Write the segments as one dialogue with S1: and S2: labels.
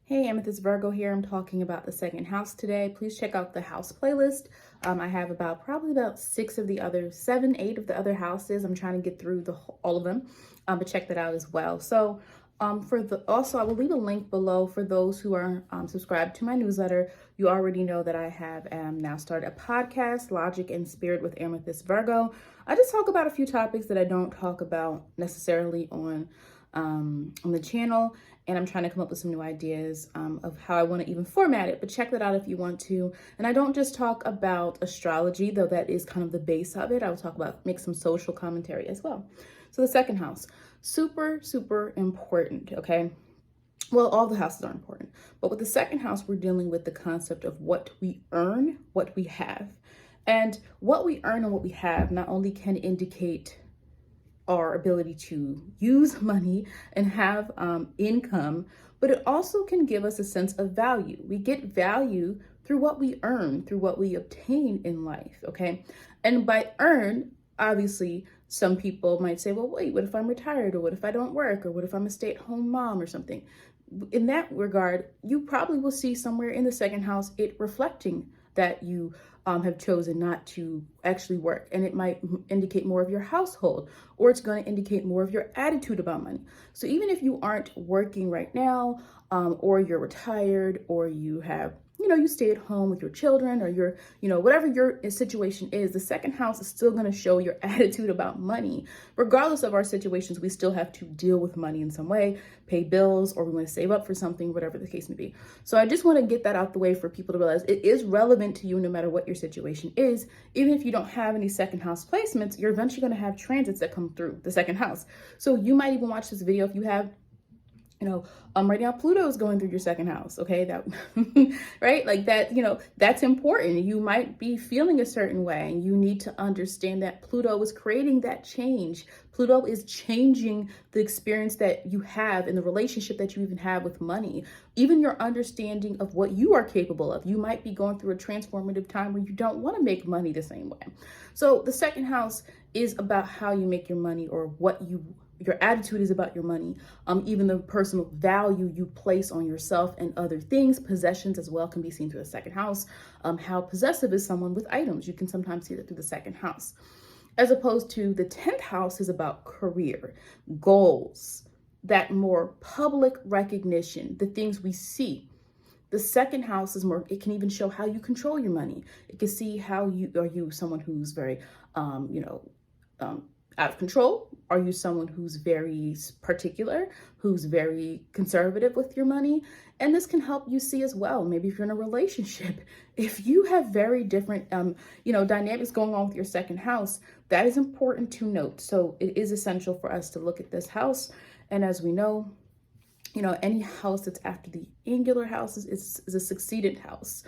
S1: Hey, Amethyst Virgo here. I'm talking about the second house today. Please check out the house playlist. I have probably about 7, 8 of the other houses. I'm trying to get through all of them, but check that out as well. So also I will leave a link below for those who are subscribed to my newsletter. You already know that I have now started a podcast, Logic and Spirit with Amethyst Virgo. I just talk about a few topics that I don't talk about necessarily on the channel, and I'm trying to come up with some new ideas of how I want to even format it, but check that out if you want to. And I don't just talk about astrology, though that is kind of the base of it. I will make some social commentary as well. So the second house, super, super important, okay? Well, all the houses are important, but with the second house, we're dealing with the concept of what we earn, what we have. And what we earn and what we have not only can indicate our ability to use money and have income, but it also can give us a sense of value. We get value through what we earn, through what we obtain in life, okay? And by earn, obviously, some people might say, well, wait, what if I'm retired? Or what if I don't work? Or what if I'm a stay-at-home mom or something? In that regard, you probably will see somewhere in the second house it reflecting that you have chosen not to actually work, and it might indicate more of your household, or it's going to indicate more of your attitude about money. So even if you aren't working right now, or you're retired, or you have, you stay at home with your children, or you're, whatever your situation is, the second house is still going to show your attitude about money. Regardless of our situations, we still have to deal with money in some way, pay bills, or we want to save up for something, whatever the case may be. So I just want to get that out the way for people to realize it is relevant to you no matter what your situation is. Even if you don't have any second house placements, you're eventually going to have transits that come through the second house. So you might even watch this video if you have, right now Pluto is going through your second house, okay? That, right? Like that, that's important. You might be feeling a certain way, and you need to understand that Pluto is creating that change. Pluto is changing the experience that you have in the relationship that you even have with money, even your understanding of what you are capable of. You might be going through a transformative time where you don't want to make money the same way. So the second house is about how you make your money, or your attitude is about your money, even the personal value you place on yourself and other things. Possessions as well can be seen through the second house. How possessive is someone with items? You can sometimes see that through the second house. As opposed to the 10th house is about career, goals, that more public recognition, the things we see. The second house is more, it can even show how you control your money. It can see how are you someone who's very, out of control? Are you someone who's very particular, who's very conservative with your money? And this can help you see as well, maybe if you're in a relationship, if you have very different, dynamics going on with your second house, that is important to note. So it is essential for us to look at this house. And as we know, any house that's after the angular house is a succeedant house.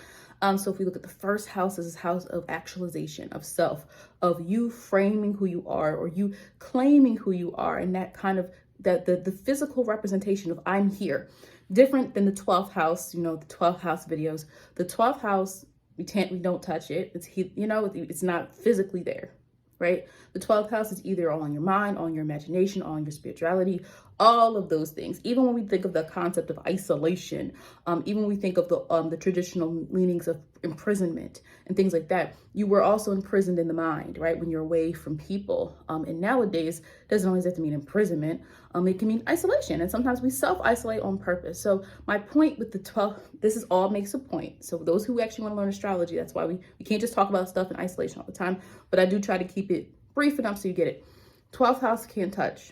S1: So if we look at the first house, this is house of actualization, of self, of you framing who you are, or you claiming who you are, and that kind of the physical representation of I'm here. Different than the 12th house, the 12th house videos. The 12th house, we don't touch it. It's not physically there, right? The 12th house is either on your mind, on your imagination, on your spirituality, all of those things. Even when we think of the concept of isolation, even when we think of the traditional meanings of imprisonment and things like that, you were also imprisoned in the mind, right? When you're away from people. And nowadays, it doesn't always have to mean imprisonment. It can mean isolation. And sometimes we self-isolate on purpose. So my point with the 12th, this is all makes a point. So those who actually want to learn astrology, that's why we can't just talk about stuff in isolation all the time. But I do try to keep it brief enough so you get it. 12th house can't touch.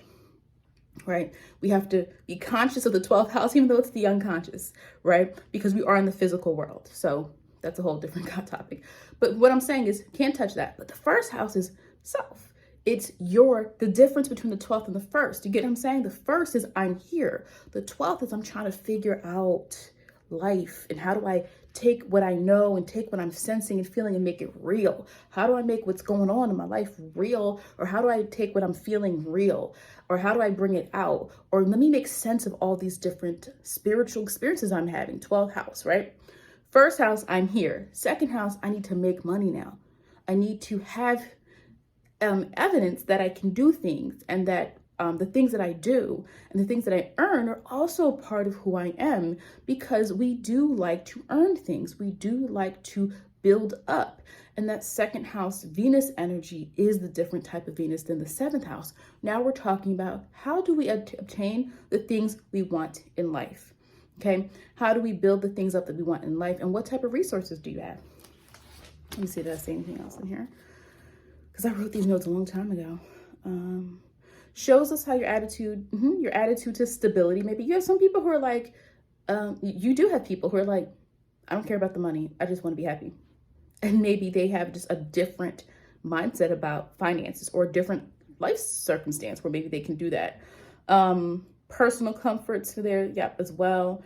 S1: Right? We have to be conscious of the 12th house, even though it's the unconscious, right? Because we are in the physical world. So that's a whole different topic. But what I'm saying is can't touch that. But the first house is self. It's the difference between the 12th and the first. You get what I'm saying? The first is I'm here. The 12th is I'm trying to figure out life, and how do I take what I know and take what I'm sensing and feeling and make it real? How do I make what's going on in my life real? Or how do I take what I'm feeling real? Or how do I bring it out? Or let me make sense of all these different spiritual experiences I'm having. 12th house, right? First house, I'm here. Second house, I need to make money now. I need to have evidence that I can do things, and that The things that I do and the things that I earn are also part of who I am, because we do like to earn things. We do like to build up. And that second house Venus energy is the different type of Venus than the seventh house. Now we're talking about how do we obtain the things we want in life? Okay, how do we build the things up that we want in life, and what type of resources do you have? Let me see, did I say anything else in here? Because I wrote these notes a long time ago. Shows us how your attitude to stability. Maybe you have some people who are like, you do have people who are like, I don't care about the money. I just want to be happy. And maybe they have just a different mindset about finances, or a different life circumstance where maybe they can do that. Personal comforts there, yep, as well.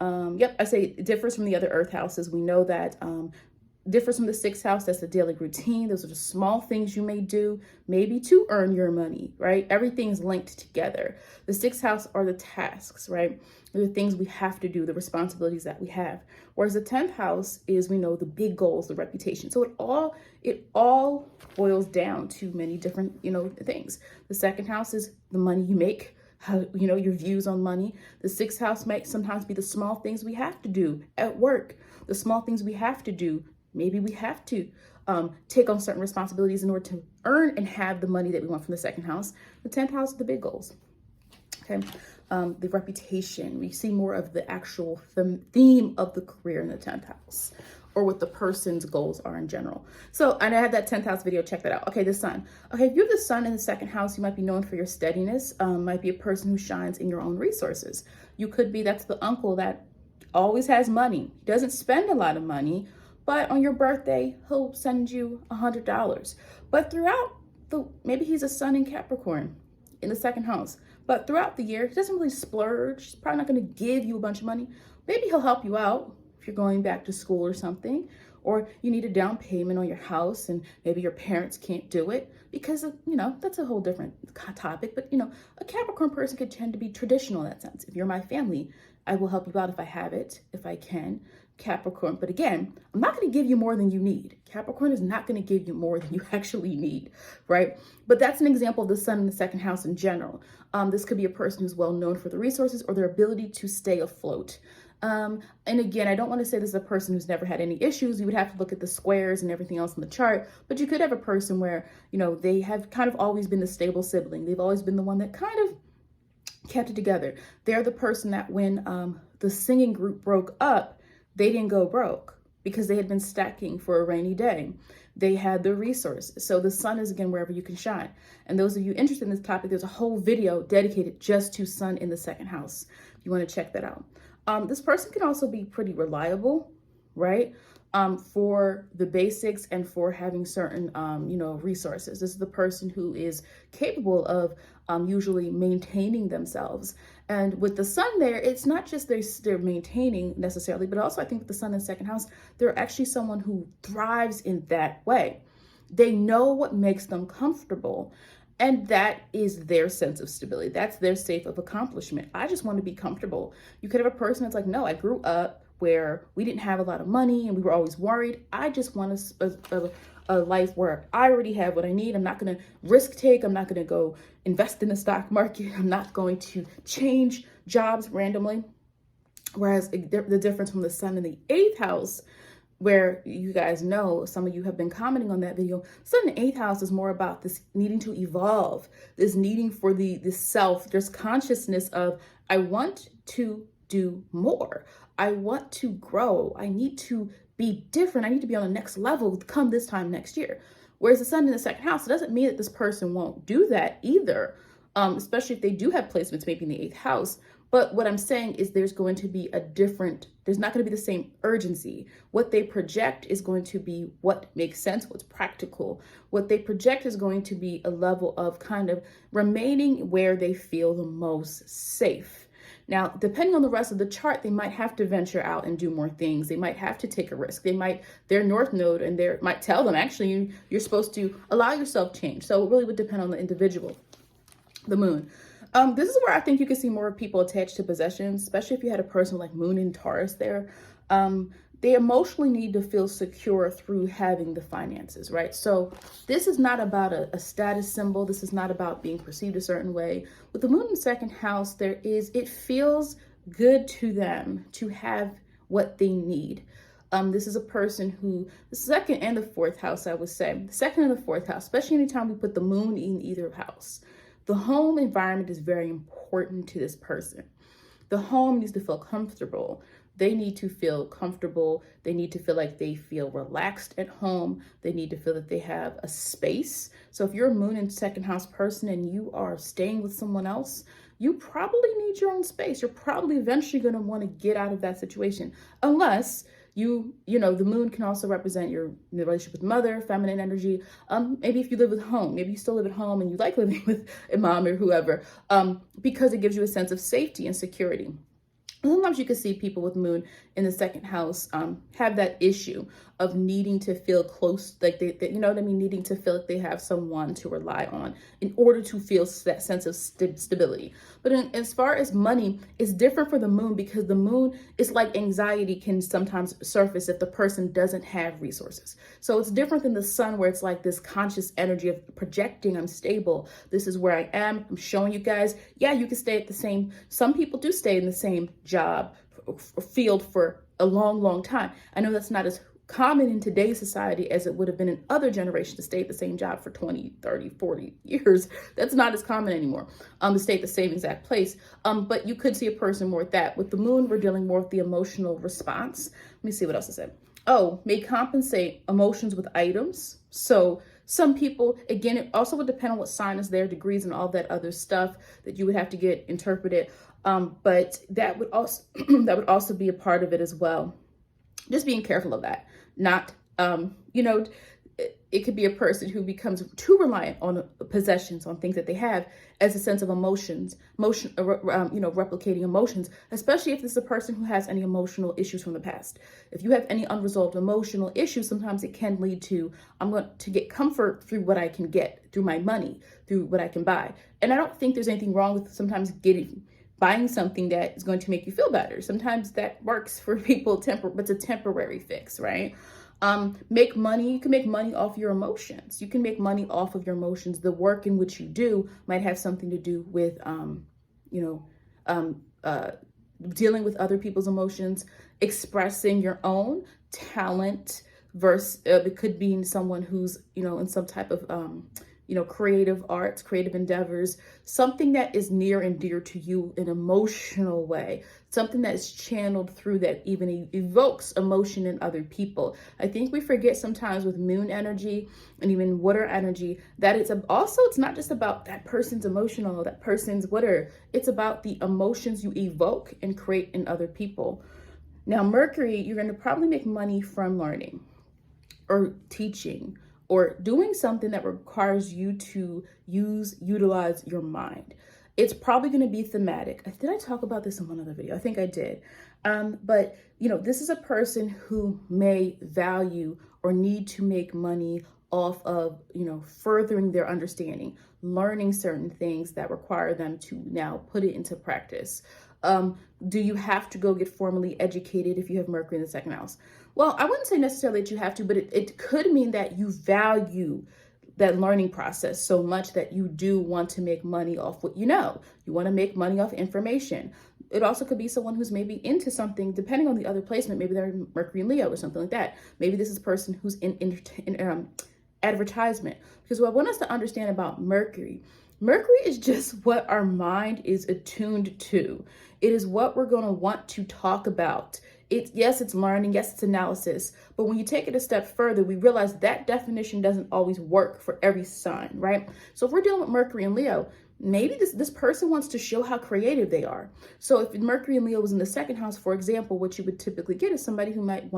S1: Yep, I say it differs from the other earth houses. We know that differs from the sixth house. That's the daily routine. Those are the small things you may do, maybe to earn your money, right? Everything's linked together. The sixth house are the tasks, right? They're the things we have to do, the responsibilities that we have. Whereas the 10th house is, we know, the big goals, the reputation. So it all boils down to many different, things. The second house is the money you make, how, your views on money. The sixth house might sometimes be the small things we have to do at work, the small things we have to do. Maybe we have to take on certain responsibilities in order to earn and have the money that we want from the second house. The 10th house is the big goals. Okay. The reputation, we see more of the actual theme of the career in the 10th house, or what the person's goals are in general. So, and I had that 10th house video, check that out. Okay, the sun. Okay, if you have the sun in the second house, you might be known for your steadiness, might be a person who shines in your own resources. You could be, that's the uncle that always has money. He doesn't spend a lot of money, but on your birthday, he'll send you $100. But throughout maybe he's a sun in Capricorn in the second house. But throughout the year, he doesn't really splurge. He's probably not going to give you a bunch of money. Maybe he'll help you out if you're going back to school or something, or you need a down payment on your house and maybe your parents can't do it because of, that's a whole different topic. But, a Capricorn person could tend to be traditional in that sense. If you're my family, I will help you out if I have it, if I can. Capricorn. But again, I'm not going to give you more than you need. Capricorn is not going to give you more than you actually need, right? But that's an example of the sun in the second house in general. This could be a person who's well known for the resources or their ability to stay afloat. And again, I don't want to say this is a person who's never had any issues. You would have to look at the squares and everything else in the chart, but you could have a person where, they have kind of always been the stable sibling. They've always been the one that kind of kept it together. They're the person that when the singing group broke up, they didn't go broke because they had been stacking for a rainy day. They had the resources. So the sun is, again, wherever you can shine. And those of you interested in this topic, there's a whole video dedicated just to sun in the second house. If you want to check that out. This person can also be pretty reliable, right? For the basics and for having certain, resources. This is the person who is capable of usually maintaining themselves. And with the sun there, it's not just they're maintaining necessarily, but also I think with the sun in the second house, they're actually someone who thrives in that way. They know what makes them comfortable. And that is their sense of stability. That's their safe of accomplishment. I just want to be comfortable. You could have a person that's like, no, I grew up where we didn't have a lot of money and we were always worried. I just want a life where I already have what I need. I'm not going to risk take. I'm not going to go invest in the stock market. I'm not going to change jobs randomly. Whereas the difference from the sun in the 8th house, where you guys know, some of you have been commenting on that video, sun in the 8th house is more about this needing to evolve, this needing for the self, there's consciousness of, I want to do more. I want to grow. I need to be different. I need to be on the next level come this time next year. Whereas the sun in the second house, it doesn't mean that this person won't do that either, especially if they do have placements maybe in the 8th house. But what I'm saying is there's going to be there's not going to be the same urgency. What they project is going to be what makes sense, what's practical. What they project is going to be a level of kind of remaining where they feel the most safe. Now, depending on the rest of the chart, they might have to venture out and do more things. They might have to take a risk. Their North Node and might tell them, actually, you're supposed to allow yourself change. So it really would depend on the individual. The moon. This is where I think you can see more people attached to possessions, especially if you had a person like Moon in Taurus there. they emotionally need to feel secure through having the finances, right? So this is not about a status symbol. This is not about being perceived a certain way. With the moon in the second house, it feels good to them to have what they need. This is a person who, the second and the fourth house, I would say, the second and the fourth house, especially anytime we put the moon in either house, the home environment is very important to this person. The home needs to feel comfortable. They need to feel comfortable. They need to feel like they feel relaxed at home. They need to feel that they have a space. So if you're a moon and second house person and you are staying with someone else, you probably need your own space. You're probably eventually going to want to get out of that situation, unless you know, the moon can also represent your relationship with mother, feminine energy. Maybe if you live at home, maybe you still live at home and you like living with a mom or whoever, because it gives you a sense of safety and security. Sometimes you can see people with moon in the second house have that issue of needing to feel close, like they, you know what I mean, needing to feel like they have someone to rely on in order to feel that sense of stability. But as far as money, it's different for the moon, because the moon is like anxiety can sometimes surface if the person doesn't have resources. So it's different than the sun, where it's like this conscious energy of projecting, I'm stable, this is where I am, I'm showing you guys, yeah, you can stay at the same, some people do stay in the same job field for a long time. I know that's not as common in today's society as it would have been in other generations to stay at the same job for 20, 30, 40 years. That's not as common anymore, to stay at the same exact place. But you could see a person more with that. With the moon, we're dealing more with the emotional response. Let me see what else I said. Oh, may compensate emotions with items. So some people, again, it also would depend on what sign is there, degrees and all that other stuff that you would have to get interpreted. But that would also that would also be a part of it as well. Just being careful of that. Not, you know, it could be a person who becomes too reliant on possessions, on things that they have, as a sense of replicating emotions, especially if this is a person who has any emotional issues from the past. If you have any unresolved emotional issues, sometimes it can lead to, I'm going to get comfort through what I can get, through my money, through what I can buy. And I don't think there's anything wrong with sometimes buying something that is going to make you feel better. Sometimes that works for people, but it's a temporary fix, right? Make money. You can make money off your emotions. You can make money off of your emotions. The work in which you do might have something to do with, dealing with other people's emotions, expressing your own talent versus, it could be someone who's, in some type of, creative arts, creative endeavors, something that is near and dear to you in an emotional way, something that is channeled through that even evokes emotion in other people. I think we forget sometimes with moon energy and even water energy that it's not just about that person's emotional, that person's water. It's about the emotions you evoke and create in other people. Now, Mercury, you're going to probably make money from learning or teaching, or doing something that requires you to utilize your mind. It's probably going to be thematic. Did I talk about this in one other video? I think I did. But this is a person who may value or need to make money off of, furthering their understanding, learning certain things that require them to now put it into practice. Do you have to go get formally educated if you have Mercury in the second house? Well, I wouldn't say necessarily that you have to, but it could mean that you value that learning process so much that you do want to make money off what you know. You want to make money off information. It also could be someone who's maybe into something, depending on the other placement. Maybe they're Mercury and Leo or something like that. Maybe this is a person who's in advertisement. Because what I want us to understand about Mercury is just what our mind is attuned to. It is what we're going to want to talk about. Yes, it's learning, yes, it's analysis, but when you take it a step further, we realize that definition doesn't always work for every sign, right? So if we're dealing with Mercury and Leo, maybe this person wants to show how creative they are. So if Mercury and Leo was in the second house, for example, what you would typically get is somebody who might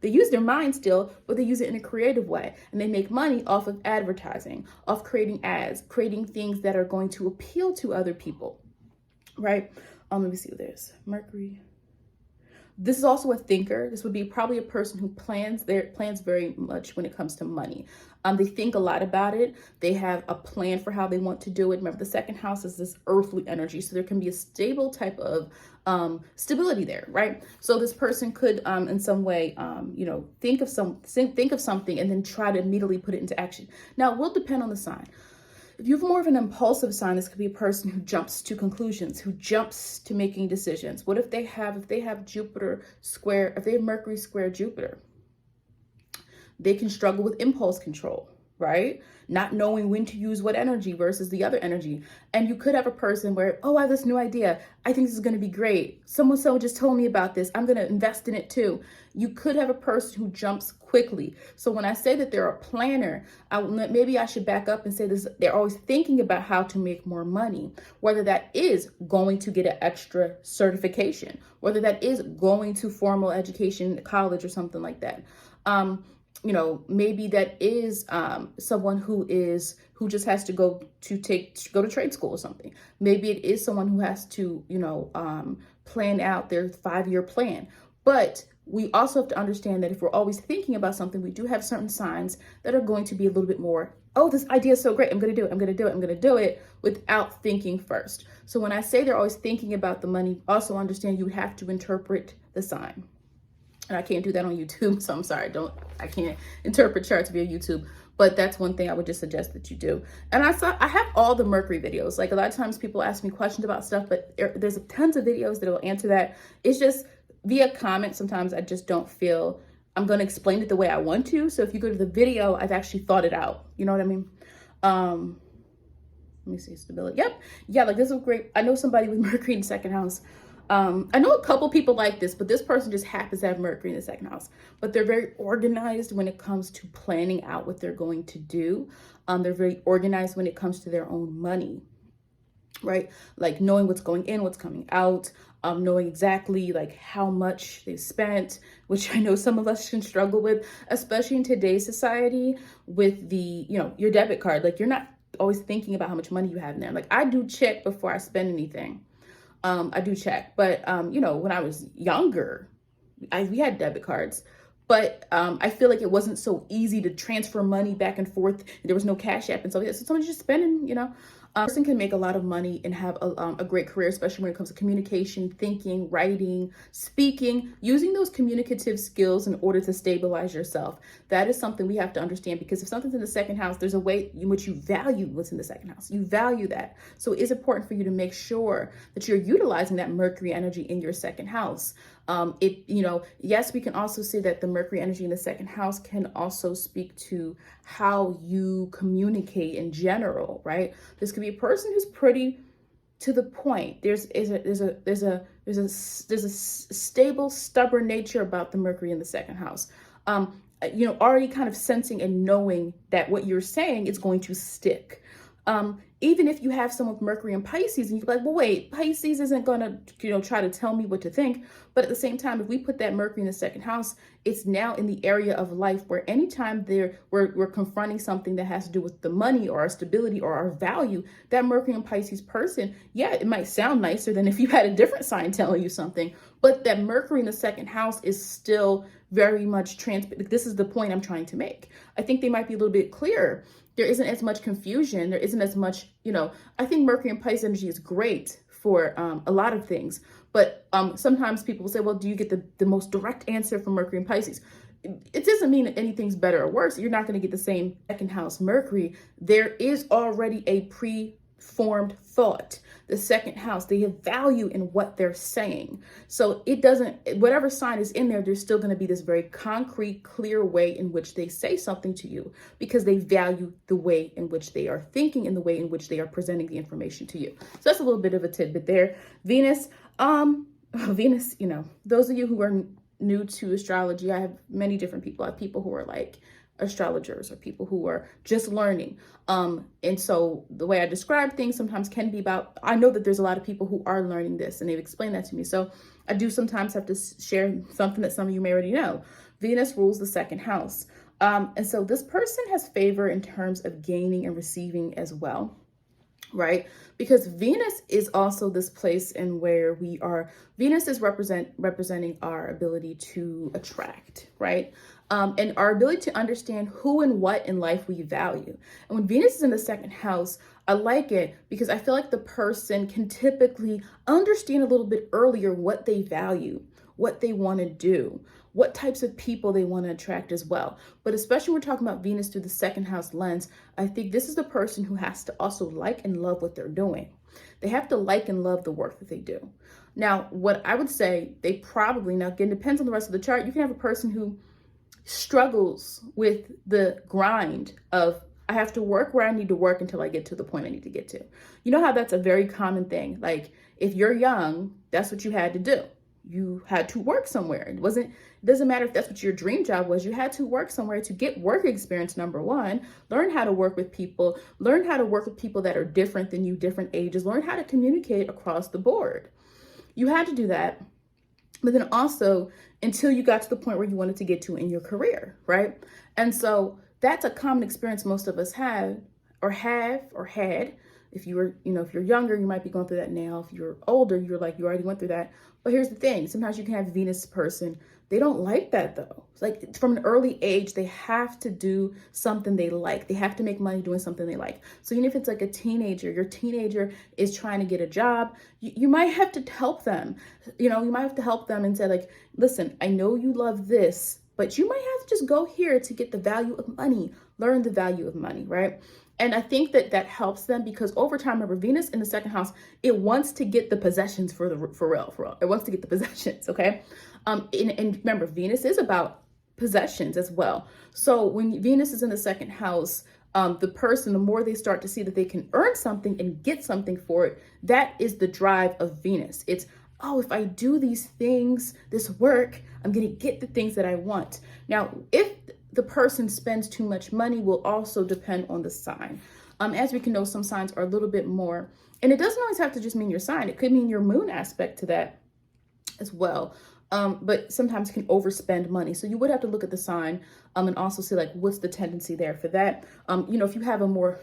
S1: they use their mind still, but they use it in a creative way. And they make money off of advertising, off creating ads, creating things that are going to appeal to other people, right? Let me see what there's. Mercury. This is also a thinker. This would be probably a person who plans very much when it comes to money. They think a lot about it. They have a plan for how they want to do it. Remember, the second house is this earthly energy, so there can be a stable type of stability there, right? So this person could, in some way, think of something and then try to immediately put it into action. Now, it will depend on the sign. If you have more of an impulsive sign, this could be a person who jumps to conclusions, who jumps to making decisions. What if they have if they have Mercury square Jupiter, they can struggle with impulse control, right? Not knowing when to use what energy versus the other energy. And you could have a person where, oh, I have this new idea. I think this is going to be great. Someone just told me about this. I'm going to invest in it too. You could have a person who jumps quickly. So when I say that they're a planner, maybe I should back up and say this. They're always thinking about how to make more money, whether that is going to get an extra certification, whether that is going to formal education, college or something like that. Maybe that is someone who just has to go to trade school or something. Maybe it is someone who has to, plan out their 5-year plan. But we also have to understand that if we're always thinking about something, we do have certain signs that are going to be a little bit more, oh, this idea is so great. I'm going to do it. I'm going to do it. I'm going to do it without thinking first. So when I say they're always thinking about the money, also understand you have to interpret the sign. And I can't do that on YouTube, so I'm sorry. I can't interpret charts via YouTube. But that's one thing I would just suggest that you do. And I have all the Mercury videos. Like, a lot of times people ask me questions about stuff, but there's tons of videos that will answer that. It's just via comment. Sometimes I just don't feel I'm going to explain it the way I want to. So if you go to the video, I've actually thought it out. You know what I mean? Let me see, stability. Yep. Yeah, like this is great. I know somebody with Mercury in the second house. I know a couple people like this, but this person just happens to have Mercury in the second house. But they're very organized when it comes to planning out what they're going to do. They're very organized when it comes to their own money, right? Like knowing what's going in, what's coming out, knowing exactly like how much they've spent, which I know some of us can struggle with, especially in today's society with your debit card. Like, you're not always thinking about how much money you have in there. Like, I do check before I spend anything. I do check, but when I was younger, we had debit cards, but I feel like it wasn't so easy to transfer money back and forth. There was no Cash App and so someone's just spending, A person can make a lot of money and have a great career, especially when it comes to communication, thinking, writing, speaking, using those communicative skills in order to stabilize yourself. That is something we have to understand, because if something's in the second house, there's a way in which you value what's in the second house. You value that. So it is important for you to make sure that you're utilizing that Mercury energy in your second house. Yes, we can also say that the Mercury energy in the second house can also speak to how you communicate in general, right? This could be a person who's pretty to the point. There's a stable, stubborn nature about the Mercury in the second house. Already kind of sensing and knowing that what you're saying is going to stick. Even if you have someone with Mercury and Pisces, and you're like, well, wait, Pisces isn't going to, try to tell me what to think. But at the same time, if we put that Mercury in the second house, it's now in the area of life where anytime we're confronting something that has to do with the money or our stability or our value, that Mercury and Pisces person, yeah, it might sound nicer than if you had a different sign telling you something. But that Mercury in the second house is still very much transparent. This is the point I'm trying to make. I think they might be a little bit clearer. There isn't as much confusion. There isn't as much, I think Mercury and Pisces energy is great for a lot of things. But sometimes people will say, well, do you get the most direct answer from Mercury and Pisces? It doesn't mean that anything's better or worse. You're not going to get the same second house Mercury. There is already a preformed thought. The second house, they have value in what they're saying. So it doesn't, whatever sign is in there, there's still going to be this very concrete, clear way in which they say something to you, because they value the way in which they are thinking and the way in which they are presenting the information to you. So that's a little bit of a tidbit there. Venus, those of you who are new to astrology, I have many different people. I have people who are like astrologers or people who are just learning. And so the way I describe things sometimes can be about, I know that there's a lot of people who are learning this and they've explained that to me. So I do sometimes have to share something that some of you may already know. Venus rules the second house. And so this person has favor in terms of gaining and receiving as well. right? Because Venus is also this place in where Venus is representing our ability to attract, right? And our ability to understand who and what in life we value. And when Venus is in the second house, I like it because I feel like the person can typically understand a little bit earlier what they value, what they want to do, what types of people they want to attract as well. But especially when we're talking about Venus through the second house lens, I think this is the person who has to also like and love what they're doing. They have to like and love the work that they do. Now, what I would say, they probably, now again, depends on the rest of the chart. You can have a person who struggles with the grind of, I have to work where I need to work until I get to the point I need to get to. You know how that's a very common thing. Like if you're young, that's what you had to do. You had to work somewhere. It doesn't matter if that's what your dream job was. You had to work somewhere to get work experience, number one, learn how to work with people, learn how to work with people that are different than you, different ages, learn how to communicate across the board. You had to do that. But then also until you got to the point where you wanted to get to in your career, right? And so that's a common experience most of us had. If you were, if you're younger, you might be going through that now. If you're older, you're like, you already went through that. But here's the thing. Sometimes you can have a Venus person. They don't like that though. It's like from an early age, they have to do something they like. They have to make money doing something they like. So even if it's like a teenager, your teenager is trying to get a job, you might have to help them. You might have to help them and say like, listen, I know you love this, but you might have to just go here to get the value of money, learn the value of money, right? And I think that helps them because over time, remember, Venus in the second house, it wants to get the possessions for real. It wants to get the possessions, okay? And remember, Venus is about possessions as well. So when Venus is in the second house, the person, the more they start to see that they can earn something and get something for it, that is the drive of Venus. It's, oh, if I do these things, this work, I'm going to get the things that I want. Now, if the person spends too much money will also depend on the sign. As we can know, some signs are a little bit more, and it doesn't always have to just mean your sign. It could mean your moon aspect to that as well. But sometimes can overspend money. So you would have to look at the sign and also see like, what's the tendency there for that? If you have a more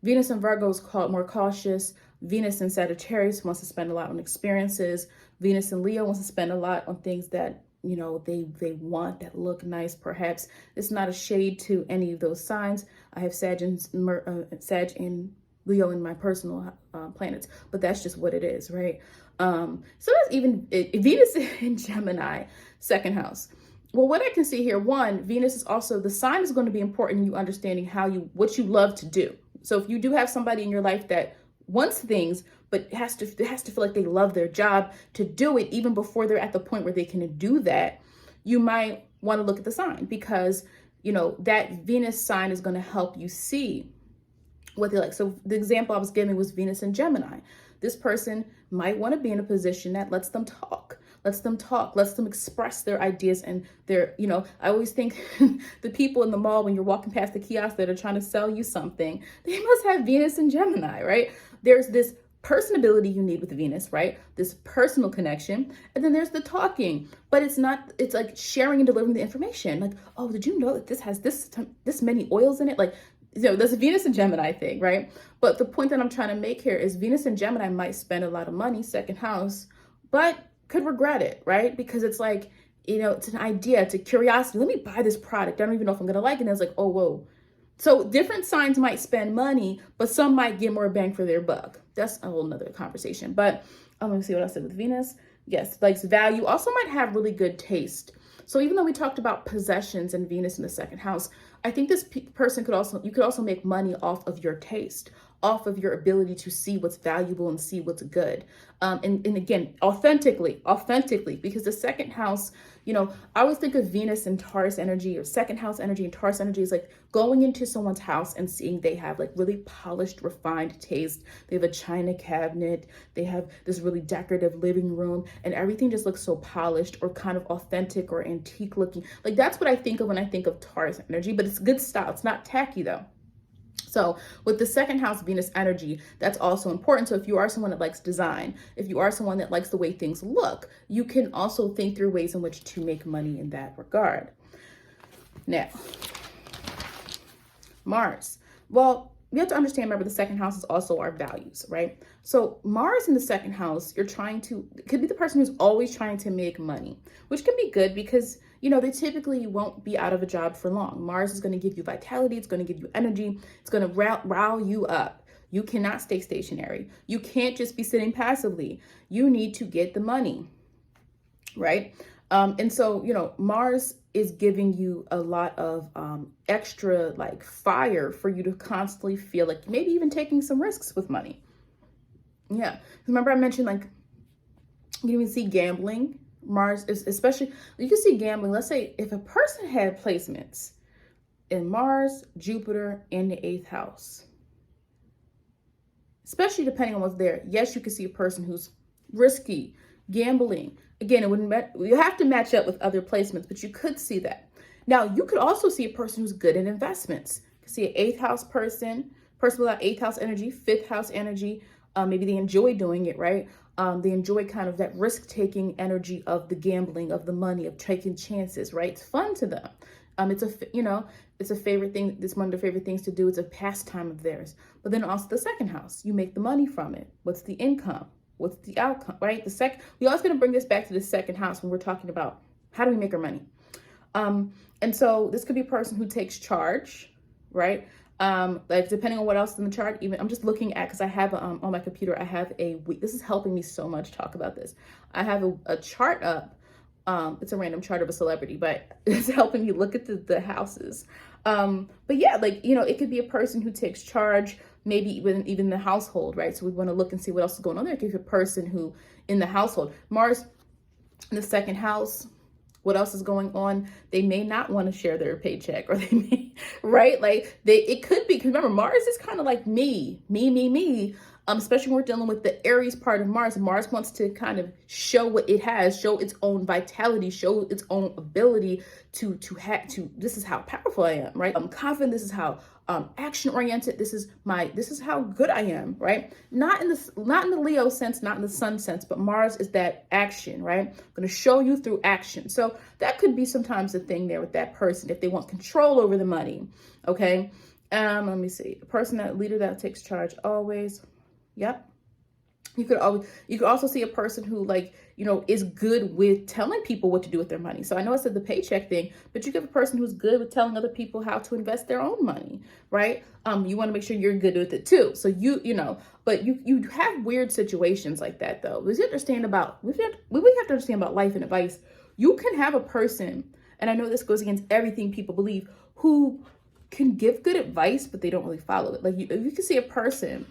S1: Venus in Virgo is called more cautious. Venus in Sagittarius wants to spend a lot on experiences. Venus in Leo wants to spend a lot on things that they want, that look nice. Perhaps it's not a shade to any of those signs. I have Sag and Leo in my personal planets, but that's just what it is, right? So that's even Venus in Gemini, second house. Well, what I can see here, one, Venus is also, the sign is going to be important in you understanding what you love to do. So if you do have somebody in your life that wants things, but has to feel like they love their job to do it even before they're at the point where they can do that, you might want to look at the sign because, that Venus sign is going to help you see what they like. So the example I was giving was Venus in Gemini. This person might want to be in a position that lets them talk, lets them express their ideas and their, I always think the people in the mall, when you're walking past the kiosk that are trying to sell you something, they must have Venus in Gemini, right? There's this personability you need with Venus, right? This personal connection. And then there's the talking, but it's like sharing and delivering the information. Like, oh, did you know that this has this many oils in it? Like, there's a Venus and Gemini thing, right? But the point that I'm trying to make here is Venus and Gemini might spend a lot of money, second house, but could regret it, right? Because it's like, it's an idea, it's a curiosity. Let me buy this product. I don't even know if I'm going to like it. And it's like, oh, whoa. So different signs might spend money, but some might get more bang for their buck. That's a whole nother conversation. But let me see what I said with Venus. Yes, likes value. Also might have really good taste. So even though we talked about possessions and Venus in the second house, I think this person you could also make money off of your taste, off of your ability to see what's valuable and see what's good. And again, authentically, because the second house, I always think of Venus and Taurus energy or second house energy and Taurus energy is like going into someone's house and seeing they have like really polished, refined taste. They have a china cabinet. They have this really decorative living room and everything just looks so polished or kind of authentic or antique looking. Like that's what I think of when I think of Taurus energy, but it's good style. It's not tacky though. So with the second house Venus energy, that's also important. So if you are someone that likes design, if you are someone that likes the way things look, you can also think through ways in which to make money in that regard. Now, Mars. Well, we have to understand, remember, the second house is also our values, right? So Mars in the second house, it could be the person who's always trying to make money, which can be good because, they typically won't be out of a job for long. Mars is going to give you vitality. It's going to give you energy. It's going to rile you up. You cannot stay stationary. You can't just be sitting passively. You need to get the money, right? And so, Mars is giving you a lot of extra like fire for you to constantly feel like maybe even taking some risks with money. Yeah. Remember I mentioned like you can even see gambling. Mars is especially, you can see gambling. Let's say if a person had placements in Mars, Jupiter, in the 8th house, especially depending on what's there. Yes, you can see a person who's risky, gambling. Again, you have to match up with other placements, but you could see that. Now, you could also see a person who's good in investments. You can see an 8th house person without 8th house energy, 5th house energy. Maybe they enjoy doing it, right? They enjoy kind of that risk-taking energy of the gambling, of the money, of taking chances, right? It's fun to them. It's a favorite thing. It's one of their favorite things to do. It's a pastime of theirs. But then also the second house, you make the money from it. What's the income? What's the outcome, right? We always going to bring this back to the second house when we're talking about how do we make our money. And so this could be a person who takes charge, right? Like depending on what else is in the chart, even I'm just looking at, because I have on my computer, I have this is helping me so much talk about this. I have a chart up. It's a random chart of a celebrity, but it's helping me look at the houses. But yeah, like, it could be a person who takes charge, maybe even the household, right? So we want to look and see what else is going on there. It could be a person who in the household, Mars in the second house, what else is going on? They may not want to share their paycheck, or they may, right? Like it could be, because remember, Mars is kind of like me. Especially when we're dealing with the Aries part of Mars. Mars wants to kind of show what it has, show its own vitality, show its own ability to this is how powerful I am, right? I'm confident. This is how action oriented. This is how good I am, right? Not in the Leo sense, not in the Sun sense, but Mars is that action, right? I'm going to show you through action. So that could be sometimes the thing there with that person if they want control over the money. Okay. Let me see. A person, that leader that takes charge always. Yep. You could also see a person who is good with telling people what to do with their money. So I know I said the paycheck thing, but you get a person who's good with telling other people how to invest their own money, right? You want to make sure you're good with it too. So but you have weird situations like that though. We have to understand about life and advice. You can have a person, and I know this goes against everything people believe, who can give good advice, but they don't really follow it. Like you can see a person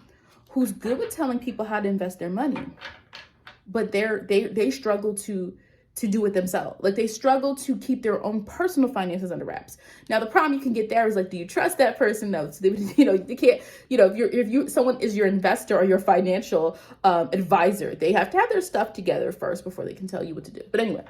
S1: who's good with telling people how to invest their money, but they struggle to do it themselves. Like they struggle to keep their own personal finances under wraps. Now the problem you can get there is like, do you trust that person? No, so they can't. If someone is your investor or your financial advisor, they have to have their stuff together first before they can tell you what to do. But anyway,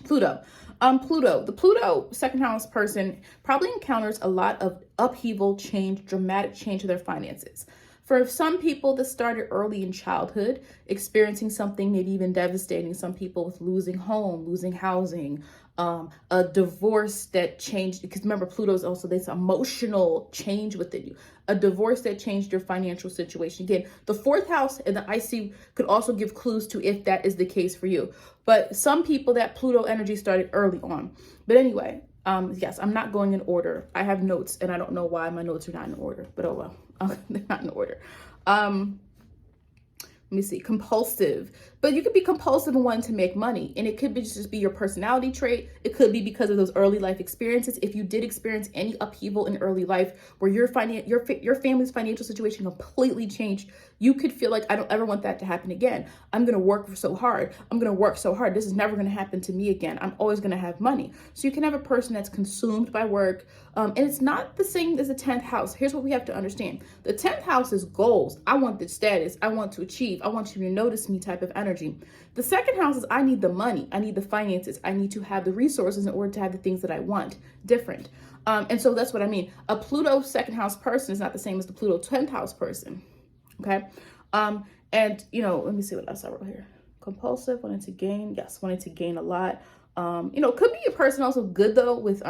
S1: Pluto. The Pluto second house person probably encounters a lot of upheaval, change, dramatic change to their finances. For some people, this started early in childhood, experiencing something maybe even devastating. Some people with losing home, losing housing, a divorce that changed, because remember, Pluto is also this emotional change within you. A divorce that changed your financial situation. Again, the 4th house and the IC could also give clues to if that is the case for you. But some people, that Pluto energy started early on. But anyway, yes, I'm not going in order. I have notes, and I don't know why my notes are not in order, but oh well. They're not in order. Let me see, compulsive. But you could be compulsive and wanting to make money. And it could just be your personality trait. It could be because of those early life experiences. If you did experience any upheaval in early life where your family's financial situation completely changed, you could feel like, I don't ever want that to happen again. I'm going to work so hard. This is never going to happen to me again. I'm always going to have money. So you can have a person that's consumed by work. And it's not the same as the 10th house. Here's what we have to understand. The 10th house is goals. I want the status. I want to achieve. I want you to notice me type of energy. The second house is I need the money. I need the finances. I need to have the resources in order to have the things that I want. Different. And so that's what I mean. A Pluto second house person is not the same as the Pluto 10th house person. Okay. And let me see what else I wrote here. Compulsive, wanting to gain. Yes, wanting to gain a lot. Could be a person also good though with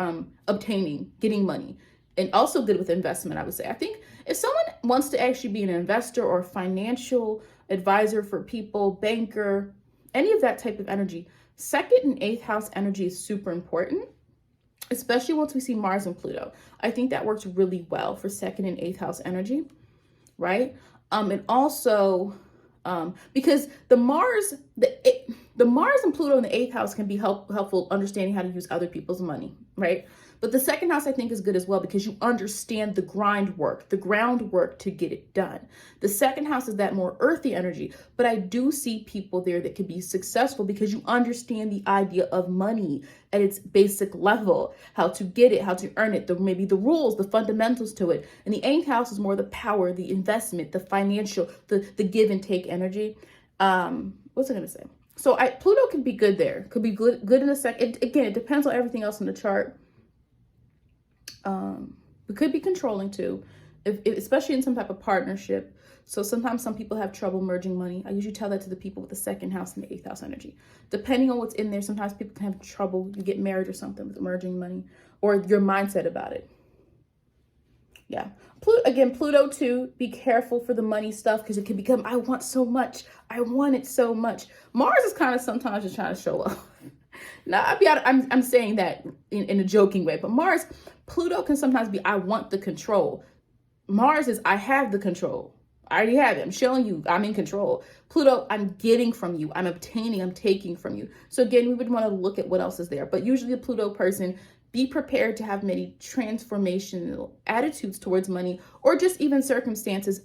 S1: getting money, and also good with investment. I would say. I think If someone wants to actually be an investor or financial advisor for people, banker, any of that type of energy, second and eighth house energy is super important, especially once we see Mars and Pluto. I think that works really well for second and eighth house energy, right? And also, because the Mars and Pluto in the eighth house can be helpful understanding how to use other people's money, right? But the second house I think is good as well because you understand the groundwork to get it done. The second house is that more earthy energy, but I do see people there that can be successful because you understand the idea of money at its basic level, how to get it, how to earn it, maybe the rules, the fundamentals to it. And the eighth house is more the power, the investment, the financial, the give and take energy. What's I gonna say? So Pluto can be good there, could be good in a second. Again, it depends on everything else in the chart. It could be controlling too, especially in some type of partnership. So sometimes some people have trouble merging money. I usually tell that to the people with the second house and the eighth house energy. Depending on what's in there, sometimes people can have trouble. You get married or something with merging money or your mindset about it. Yeah. Pluto too, be careful for the money stuff because it can become, I want so much. I want it so much. Mars is kind of sometimes just trying to show off. Now, I'm saying that in a joking way, but Pluto can sometimes be, I want the control. Mars is, I have the control. I already have it. I'm showing you I'm in control. Pluto, I'm getting from you. I'm obtaining, I'm taking from you. So again, we would want to look at what else is there. But usually a Pluto person, be prepared to have many transformational attitudes towards money or just even circumstances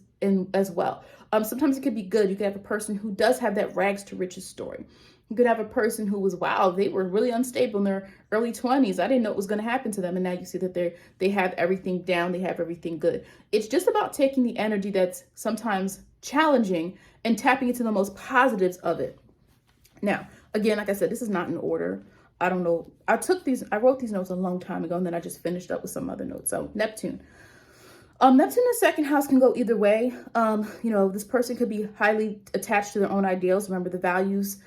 S1: as well. Sometimes it could be good. You could have a person who does have that rags to riches story. You could have a person who was, wow, they were really unstable in their early 20s. I didn't know what was going to happen to them. And now you see that they have everything down. They have everything good. It's just about taking the energy that's sometimes challenging and tapping into the most positives of it. Now, again, like I said, this is not in order. I don't know. I wrote these notes a long time ago, and then I just finished up with some other notes. So Neptune. Neptune in the second house can go either way. This person could be highly attached to their own ideals. Remember, the values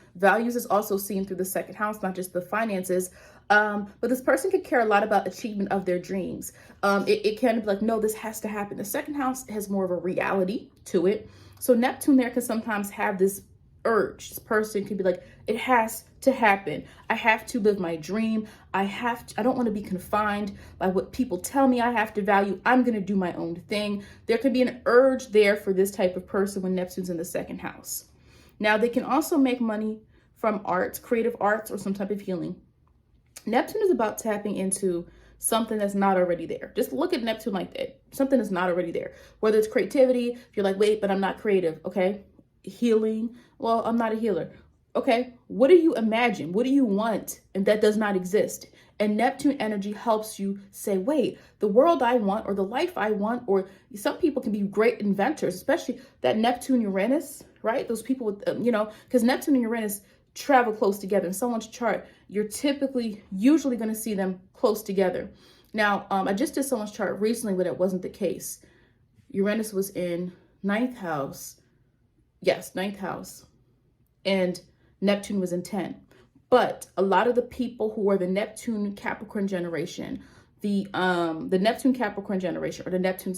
S1: is also seen through the second house, not just the finances. But this person could care a lot about achievement of their dreams. It can be like, no, this has to happen. The second house has more of a reality to it. So Neptune there can sometimes have this urge. This person could be like, it has to happen. I have to live my dream. I don't want to be confined by what people tell me I have to value. I'm going to do my own thing. There could be an urge there for this type of person when Neptune's in the second house. Now, they can also make money from arts, creative arts, or some type of healing. Neptune is about tapping into something that's not already there. Just look at Neptune like that. Something that's not already there. Whether it's creativity, if you're like, wait, but I'm not creative. Okay. Healing. Well, I'm not a healer. Okay, what do you imagine? What do you want? And that does not exist. And Neptune energy helps you say, wait, the world I want or the life I want, or some people can be great inventors, especially that Neptune Uranus, right? Those people with, because Neptune and Uranus travel close together. In someone's chart, you're usually going to see them close together. Now, I just did someone's chart recently where that wasn't the case. Uranus was in ninth house. Yes, ninth house. And Neptune was in 10. But a lot of the people who are the Neptune Capricorn generation, the Neptune Capricorn generation, or the Neptune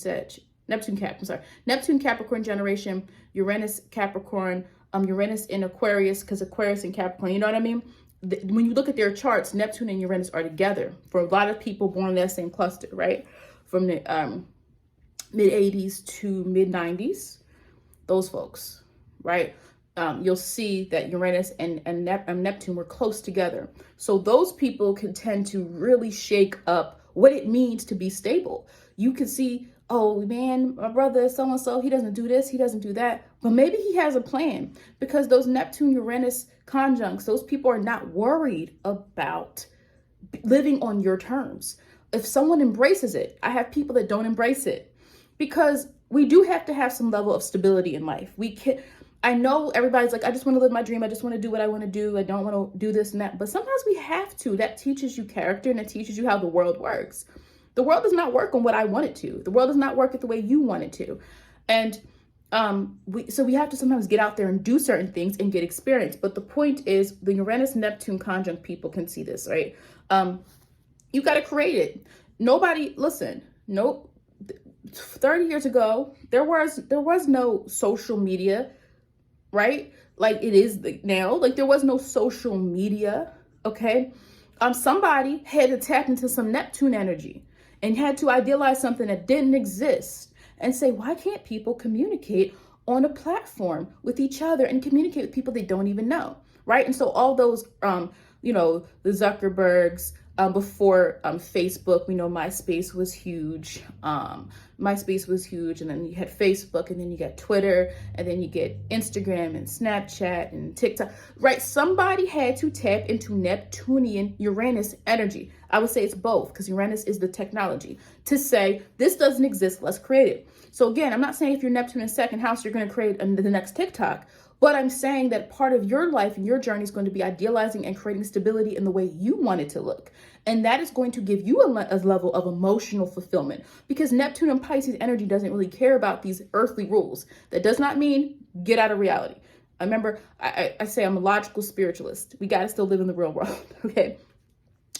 S1: Capricorn generation, Uranus Capricorn, Uranus in Aquarius, because Aquarius and Capricorn, you know what I mean? When you look at their charts, Neptune and Uranus are together for a lot of people born in that same cluster, right? From the mid 80s to mid 90s, those folks, right? You'll see that Uranus and Neptune were close together. So those people can tend to really shake up what it means to be stable. You can see, oh man, my brother so-and-so, he doesn't do this, he doesn't do that. But maybe he has a plan, because those Neptune-Uranus conjuncts, those people are not worried about living on your terms. If someone embraces it, I have people that don't embrace it, because we do have to have some level of stability in life. I know everybody's like, I just want to live my dream. I just want to do what I want to do. I don't want to do this and that. But sometimes we have to. That teaches you character, and it teaches you how the world works. The world does not work on what I want it to. The world does not work it the way you want it to. And we have to sometimes get out there and do certain things and get experience. But the point is, the Uranus-Neptune conjunct people can see this, right? You got to create it. 30 years ago, there was no social media, right? Like it is now. Like there was no social media, okay? Somebody had to tap into some Neptune energy and had to idealize something that didn't exist and say, why can't people communicate on a platform with each other and communicate with people they don't even know, right? And so all those, the Zuckerbergs, before Facebook, we know MySpace was huge. MySpace was huge, and then you had Facebook, and then you got Twitter, and then you get Instagram and Snapchat and TikTok, right? Somebody had to tap into Neptunian Uranus energy. I would say it's both, because Uranus is the technology, to say this doesn't exist, let's create it. So again, I'm not saying if you're Neptune in second house, you're going to create the next TikTok. But I'm saying that part of your life and your journey is going to be idealizing and creating stability in the way you want it to look. And that is going to give you a level of emotional fulfillment, because Neptune and Pisces energy doesn't really care about these earthly rules. That does not mean get out of reality. I remember I say I'm a logical spiritualist. We got to still live in the real world, okay?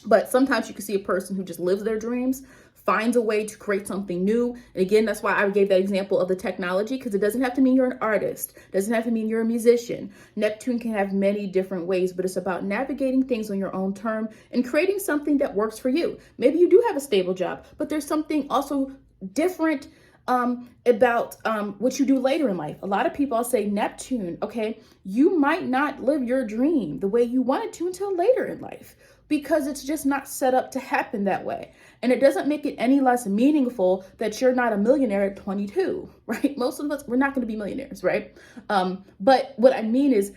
S1: But sometimes you can see a person who just lives their dreams, finds a way to create something new. And again, that's why I gave that example of the technology, because it doesn't have to mean you're an artist. It doesn't have to mean you're a musician. Neptune can have many different ways, but it's about navigating things on your own term and creating something that works for you. Maybe you do have a stable job, but there's something also different about what you do later in life. A lot of people, I'll say Neptune, okay, you might not live your dream the way you wanted to until later in life, because it's just not set up to happen that way. And it doesn't make it any less meaningful that you're not a millionaire at 22, right? Most of us, we're not going to be millionaires, right? But what I mean is,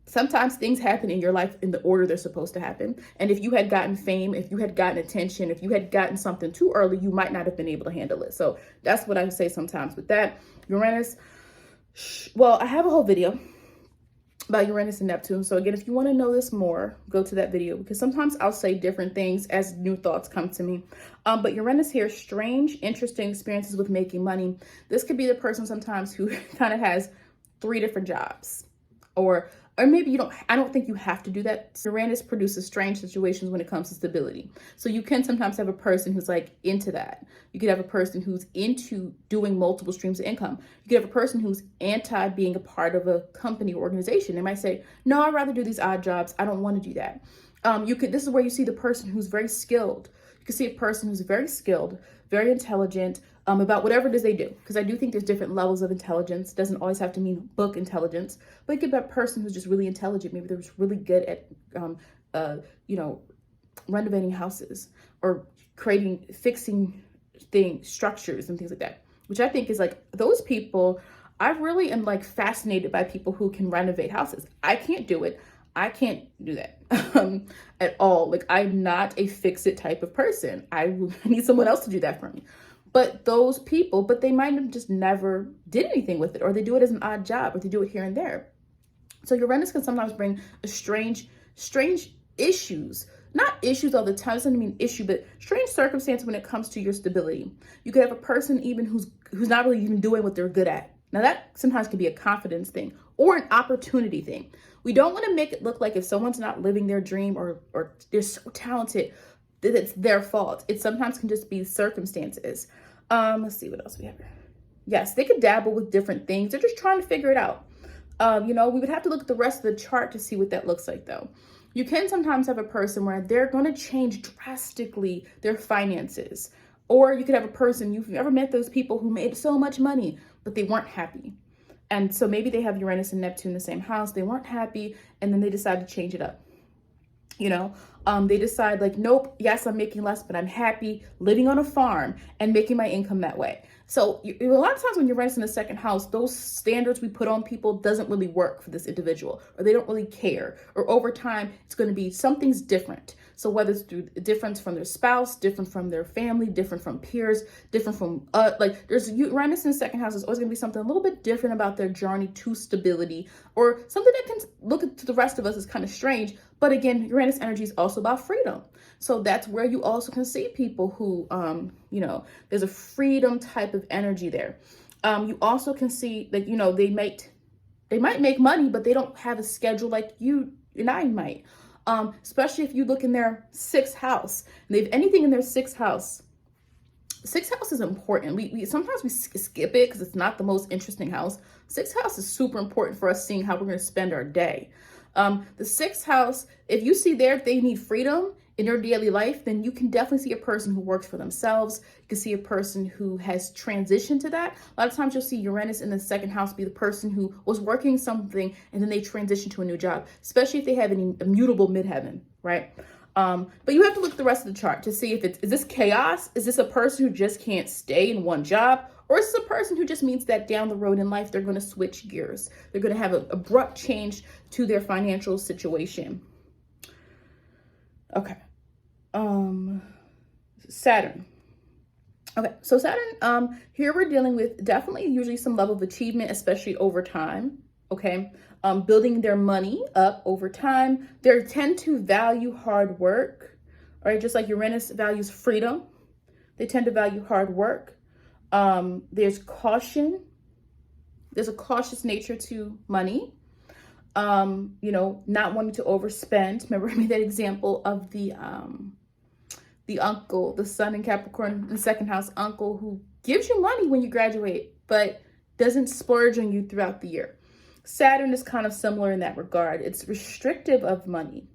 S1: sometimes things happen in your life in the order they're supposed to happen. And if you had gotten fame, if you had gotten attention, if you had gotten something too early, you might not have been able to handle it. So that's what I would say sometimes with that. Uranus, well, I have a whole video about Uranus and Neptune. So again, if you want to know this more, go to that video, because sometimes I'll say different things as new thoughts come to me. But Uranus here, strange, interesting experiences with making money. This could be the person sometimes who kind of has 3 different jobs, or maybe you don't, I don't think you have to do that. Uranus produces strange situations when it comes to stability. So you can sometimes have a person who's like into that. You could have a person who's into doing multiple streams of income. You could have a person who's anti being a part of a company or organization. They might say, no, I'd rather do these odd jobs. I don't want to do that. This is where you see the person who's very skilled. You can see a person who's very skilled, very intelligent, about whatever it is they do. Because I do think there's different levels of intelligence. It doesn't always have to mean book intelligence, but it could be a person who's just really intelligent. Maybe they're just really good at, renovating houses or fixing structures and things like that, which I think is like, those people, I really am like fascinated by people who can renovate houses. I can't do it. I can't do that at all. Like, I'm not a fix-it type of person. I need someone else to do that for me. But those people, but they might have just never did anything with it, or they do it as an odd job, or they do it here and there. So Uranus can sometimes bring a strange issues, not issues all the time, it doesn't mean issue, but strange circumstance when it comes to your stability. You could have a person even who's not really even doing what they're good at. Now that sometimes can be a confidence thing or an opportunity thing. We don't want to make it look like if someone's not living their dream or they're so talented that it's their fault. It sometimes can just be circumstances. Let's see what else we have here. Yes, they could dabble with different things. They're just trying to figure it out. We would have to look at the rest of the chart to see what that looks like though. You can sometimes have a person where they're going to change drastically their finances. Or you could have a person, you've ever met those people who made so much money, but they weren't happy. And so maybe they have Uranus and Neptune in the same house. They weren't happy, and then they decide to change it up. They decide like, nope, yes, I'm making less, but I'm happy living on a farm and making my income that way. So a lot of times when Uranus in the second house, those standards we put on people doesn't really work for this individual, or they don't really care, or over time, it's going to be something's different. So whether it's through difference from their spouse, different from their family, different from peers, different from, there's Uranus in the second house is always going to be something a little bit different about their journey to stability, or something that can look to the rest of us as kind of strange. But again, Uranus energy is also about freedom. So that's where you also can see people who, there's a freedom type of energy there. You also can see that, they might make money, but they don't have a schedule like you and I might. Especially if you look in their 6th house, and they have anything in their 6th house. Sixth house is important. We sometimes we skip it because it's not the most interesting house. Sixth house is super important for us seeing how we're going to spend our day. The sixth house, if you see there, if they need freedom in their daily life, then you can definitely see a person who works for themselves. You can see a person who has transitioned to that. A lot of times you'll see Uranus in the second house be the person who was working something and then they transition to a new job, especially if they have an immutable midheaven, right? But you have to look at the rest of the chart to see if is this chaos? Is this a person who just can't stay in one job? Or is this a person who just means that down the road in life, they're going to switch gears? They're going to have an abrupt change to their financial situation. Okay. Saturn. Okay, so Saturn, here we're dealing with definitely usually some level of achievement, especially over time. Okay. Building their money up over time. They tend to value hard work, all right? Just like Uranus values freedom, they tend to value hard work. There's caution. There's a cautious nature to money. Not wanting to overspend. Remember I made that example of the uncle, the sun in Capricorn, the second house uncle who gives you money when you graduate, but doesn't splurge on you throughout the year. Saturn is kind of similar in that regard. It's restrictive of money.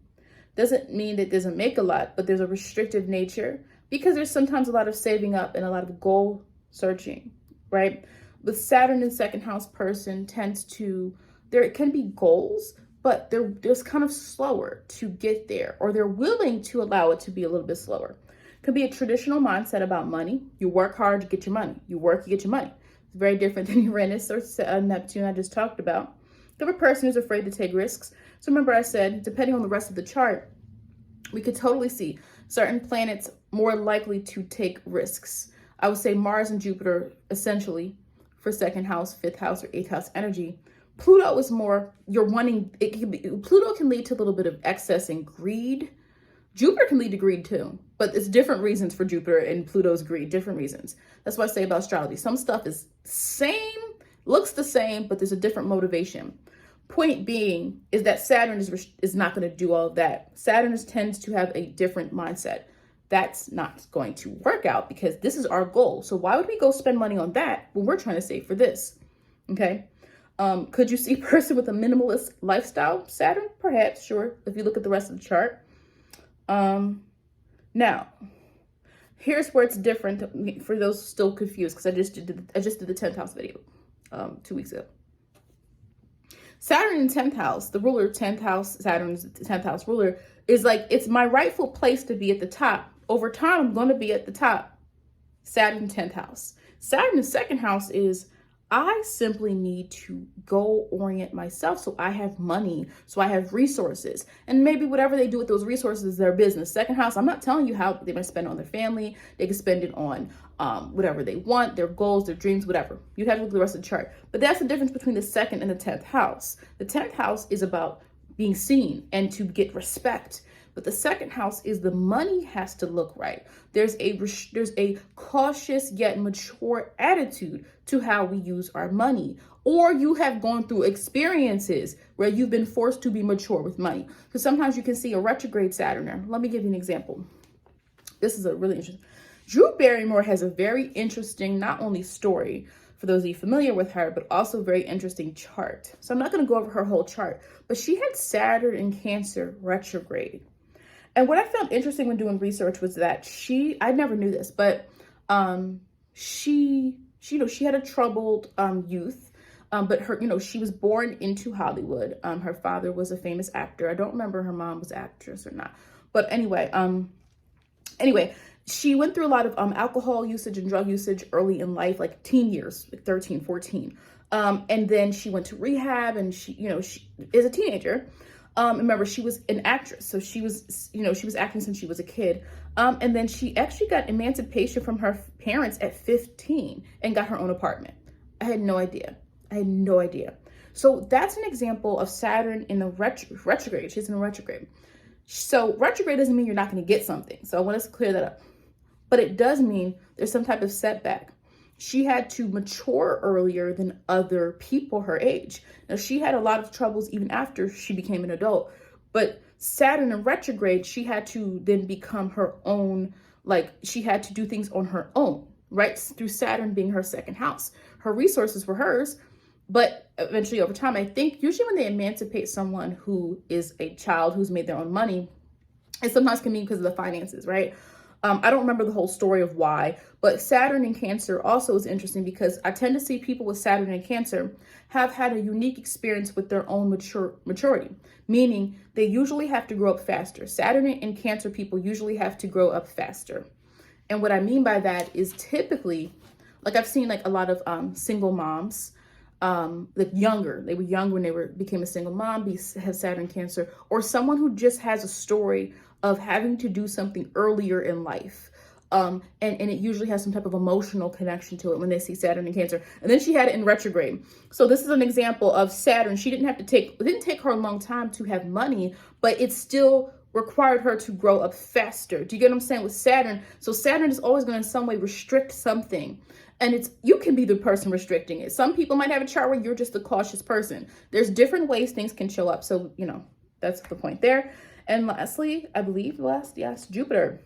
S1: Doesn't mean that it doesn't make a lot, but there's a restrictive nature because there's sometimes a lot of saving up and a lot of goal searching, right? With Saturn in second house person there can be goals, but they're just kind of slower to get there, or they're willing to allow it to be a little bit slower. Could be a traditional mindset about money. You work hard, you get your money. You work, you get your money. It's very different than Uranus or Neptune I just talked about. You have a person who's afraid to take risks. So remember I said, depending on the rest of the chart, we could totally see certain planets more likely to take risks. I would say Mars and Jupiter, essentially, for second house, fifth house, or eighth house energy. Pluto is more, Pluto can lead to a little bit of excess and greed. Jupiter can lead to greed too, but it's different reasons for Jupiter and Pluto's greed, different reasons. That's what I say about astrology. Some stuff is same, looks the same, but there's a different motivation. Point being is that Saturn is not going to do all of that. Saturn tends to have a different mindset. That's not going to work out because this is our goal. So why would we go spend money on that when we're trying to save for this? Okay. Could you see a person with a minimalist lifestyle? Saturn, perhaps, sure, if you look at the rest of the chart. Now, here's where it's different for those still confused, because I just did the 10th house video 2 weeks ago. Saturn in 10th house, the ruler, 10th house, Saturn's 10th house ruler, is like, it's my rightful place to be at the top. Over time, I'm going to be at the top. Saturn 10th house. Saturn in second house is, I simply need to goal orient myself so I have money, so I have resources. And maybe whatever they do with those resources is their business. Second house, I'm not telling you how they might spend it on their family. They can spend it on whatever they want, their goals, their dreams, whatever. You'd have to look at the rest of the chart. But that's the difference between the second and the 10th house. The 10th house is about being seen and to get respect. But the second house is the money has to look right. There's a cautious yet mature attitude to how we use our money. Or you have gone through experiences where you've been forced to be mature with money. Because sometimes you can see a retrograde Saturn. Let me give you an example. This is a really interesting. Drew Barrymore has a very interesting, not only story, for those of you familiar with her, but also very interesting chart. So I'm not going to go over her whole chart, but she had Saturn in Cancer retrograde. And what I found interesting when doing research was that I never knew this, but she had a troubled youth, but she was born into Hollywood. Her father was a famous actor. I don't remember her mom was actress or not, but anyway, she went through a lot of alcohol usage and drug usage early in life, like teen years, like 13, 14. And then she went to rehab, and she is a teenager. Remember, she was an actress, so she was acting since she was a kid. And then she actually got emancipation from her parents at 15 and got her own apartment. I had no idea. So that's an example of Saturn in the retrograde. She's in a retrograde. So retrograde doesn't mean you're not going to get something. So I want us to clear that up. But it does mean there's some type of setback. She had to mature earlier than other people her age. Now, she had a lot of troubles even after she became an adult. But Saturn in retrograde, she had to then become her own, like she had to do things on her own, right? Through Saturn being her second house. Her resources were hers, but eventually over time, I think usually when they emancipate someone who is a child who's made their own money, it sometimes can be because of the finances, right? I don't remember the whole story of why, but Saturn in Cancer also is interesting because I tend to see people with Saturn in Cancer have had a unique experience with their own maturity, meaning they usually have to grow up faster. Saturn in Cancer people usually have to grow up faster. And what I mean by that is typically, like I've seen like a lot of single moms, like younger, they were young when they became a single mom, have Saturn Cancer, or someone who just has a story of having to do something earlier in life. And it usually has some type of emotional connection to it when they see Saturn in Cancer. And then she had it in retrograde. So this is an example of Saturn. She didn't have to it didn't take her a long time to have money, but it still required her to grow up faster. Do you get what I'm saying with Saturn? So Saturn is always going to in some way restrict something. And you can be the person restricting it. Some people might have a chart where you're just a cautious person. There's different ways things can show up. So, that's the point there. And lastly, I believe yes, Jupiter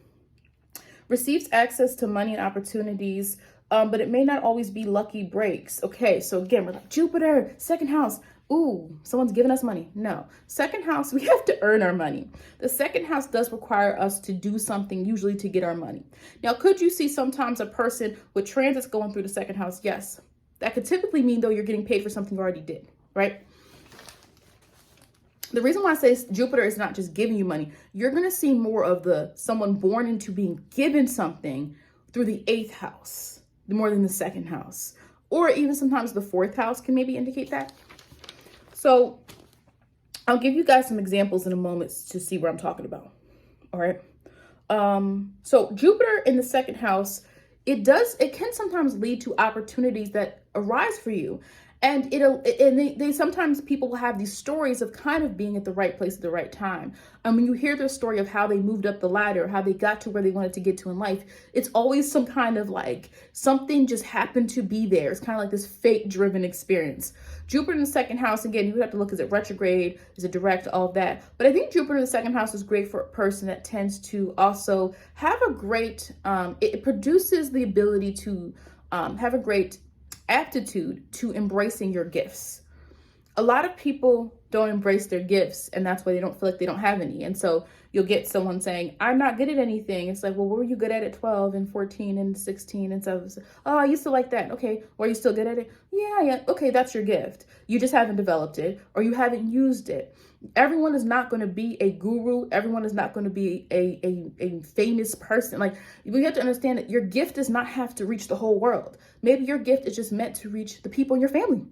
S1: receives access to money and opportunities, but it may not always be lucky breaks. Okay, so again, we're like, Jupiter, second house. Ooh, someone's giving us money. No, second house, we have to earn our money. The second house does require us to do something usually to get our money. Now, could you see sometimes a person with transits going through the second house? Yes, that could typically mean though you're getting paid for something you already did, right? The reason why I say Jupiter is not just giving you money, you're going to see more of someone born into being given something through the 8th house, more than the second house, or even sometimes the 4th house can maybe indicate that. So I'll give you guys some examples in a moment to see what I'm talking about. All right. So Jupiter in the second house, it can sometimes lead to opportunities that arise for you. And they sometimes people will have these stories of kind of being at the right place at the right time. When you hear their story of how they moved up the ladder, how they got to where they wanted to get to in life, it's always some kind of like something just happened to be there. It's kind of like this fate-driven experience. Jupiter in the second house, again, you would have to look, is it retrograde, is it direct, all of that. But I think Jupiter in the second house is great for a person that tends to also have a great, it produces the ability to have a great aptitude to embracing your gifts. A lot of people don't embrace their gifts, and that's why they don't feel like they don't have any. And so you'll get someone saying, I'm not good at anything. It's like, well, what were you good at 12 and 14 and 16 and so? Oh, I used to like that. Okay, well, are you still good at it? Yeah. Okay, that's your gift. You just haven't developed it, or you haven't used it. Everyone is not going to be a guru. Everyone is not going to be a famous person. Like, you have to understand that your gift does not have to reach the whole world. Maybe your gift is just meant to reach the people in your family,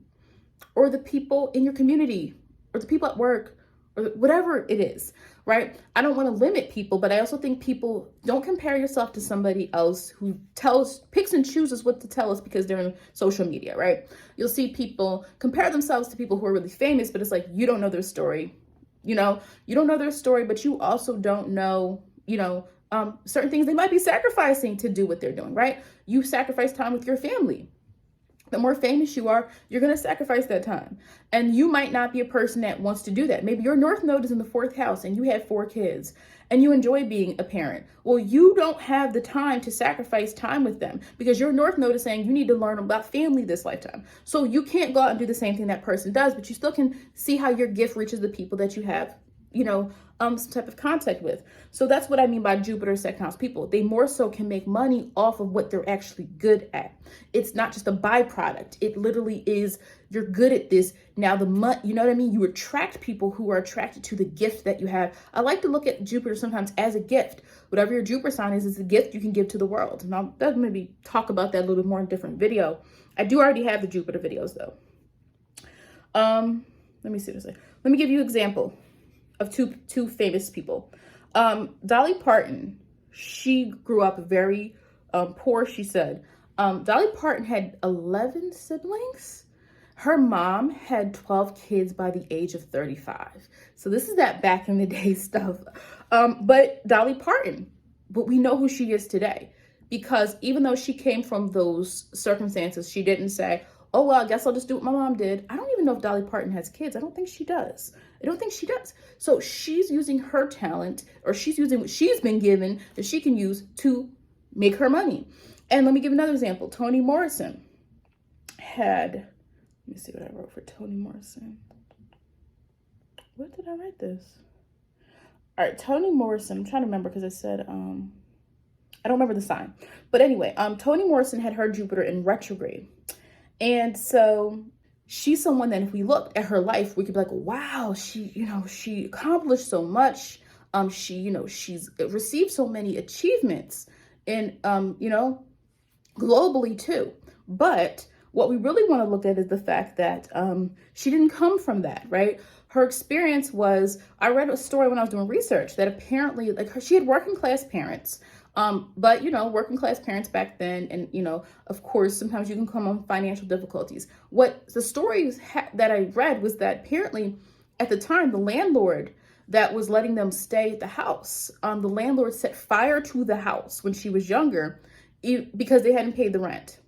S1: or the people in your community, or the people at work, or whatever it is, right? I don't want to limit people, but I also think people don't compare yourself to somebody else who picks and chooses what to tell us because they're in social media, right? You'll see people compare themselves to people who are really famous, but it's like, you don't know their story. You don't know their story, but you also don't know, certain things they might be sacrificing to do what they're doing, right? You sacrifice time with your family. The more famous you are, you're going to sacrifice that time. And you might not be a person that wants to do that. Maybe your North Node is in the 4th house and you have 4 kids and you enjoy being a parent. Well, you don't have the time to sacrifice time with them because your North Node is saying you need to learn about family this lifetime. So you can't go out and do the same thing that person does, but you still can see how your gift reaches the people that you have, some type of contact with. So that's what I mean by Jupiter second house people. They more so can make money off of what they're actually good at. It's not just a byproduct. It literally is, you're good at this. Now you know what I mean? You attract people who are attracted to the gift that you have. I like to look at Jupiter sometimes as a gift. Whatever your Jupiter sign is a gift you can give to the world. And I'll maybe talk about that a little bit more in a different video. I do already have the Jupiter videos though. Let me see what I say. Let me give you an example of two famous people. Dolly Parton, she grew up very poor, she said. Dolly Parton had 11 siblings. Her mom had 12 kids by the age of 35. So this is that back in the day stuff. But Dolly Parton, but we know who she is today, because even though she came from those circumstances, she didn't say, oh, well, I guess I'll just do what my mom did. I don't even know if Dolly Parton has kids. I don't think she does. So she's using her talent, or she's using what she's been given that she can use to make her money. And let me give another example. Toni Morrison had, let me see what I wrote for Toni Morrison. Where did I write this? All right, Toni Morrison, I'm trying to remember because I said, I don't remember the sign. But anyway, Toni Morrison had her Jupiter in retrograde. And so she's someone that if we looked at her life, we could be like, wow, she accomplished so much. She's received so many achievements and, globally too. But what we really want to look at is the fact that she didn't come from that, right? Her experience was, I read a story when I was doing research that apparently she had working class parents. But working class parents back then, and of course, sometimes you can come on financial difficulties. What the stories that I read was that apparently at the time, the landlord that was letting them stay at the house, the landlord set fire to the house when she was younger because they hadn't paid the rent.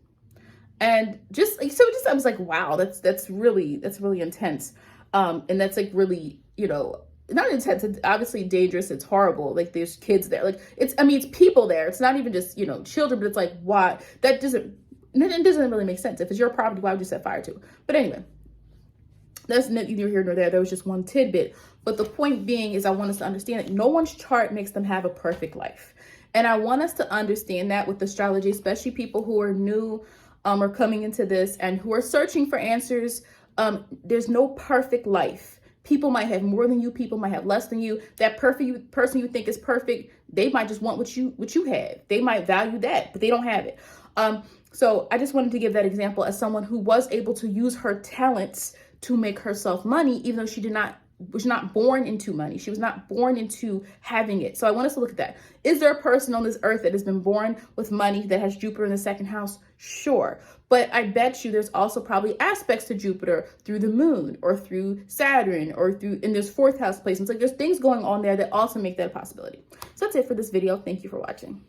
S1: And I was like, wow, that's really intense. And that's like really, not intense, it's obviously dangerous, it's horrible. Like there's kids there. Like it's people there. It's not even just, children, but it's like, why? It doesn't really make sense. If it's your property, why would you set fire to it? But anyway, that's neither here nor there. There was just one tidbit. But the point being is I want us to understand that no one's chart makes them have a perfect life. And I want us to understand that with astrology, especially people who are new or coming into this and who are searching for answers. There's no perfect life. People might have more than you. People might have less than you. That perfect person you think is perfect, they might just want what you have. They might value that, but they don't have it. So I just wanted to give that example as someone who was able to use her talents to make herself money, even though she was not born into money. She was not born into having it. So I want us to look at that. Is there a person on this earth that has been born with money that has Jupiter in the second house? Sure. But I bet you there's also probably aspects to Jupiter through the moon or through Saturn or in this fourth house placements. Like there's things going on there that also make that a possibility. So that's it for this video. Thank you for watching.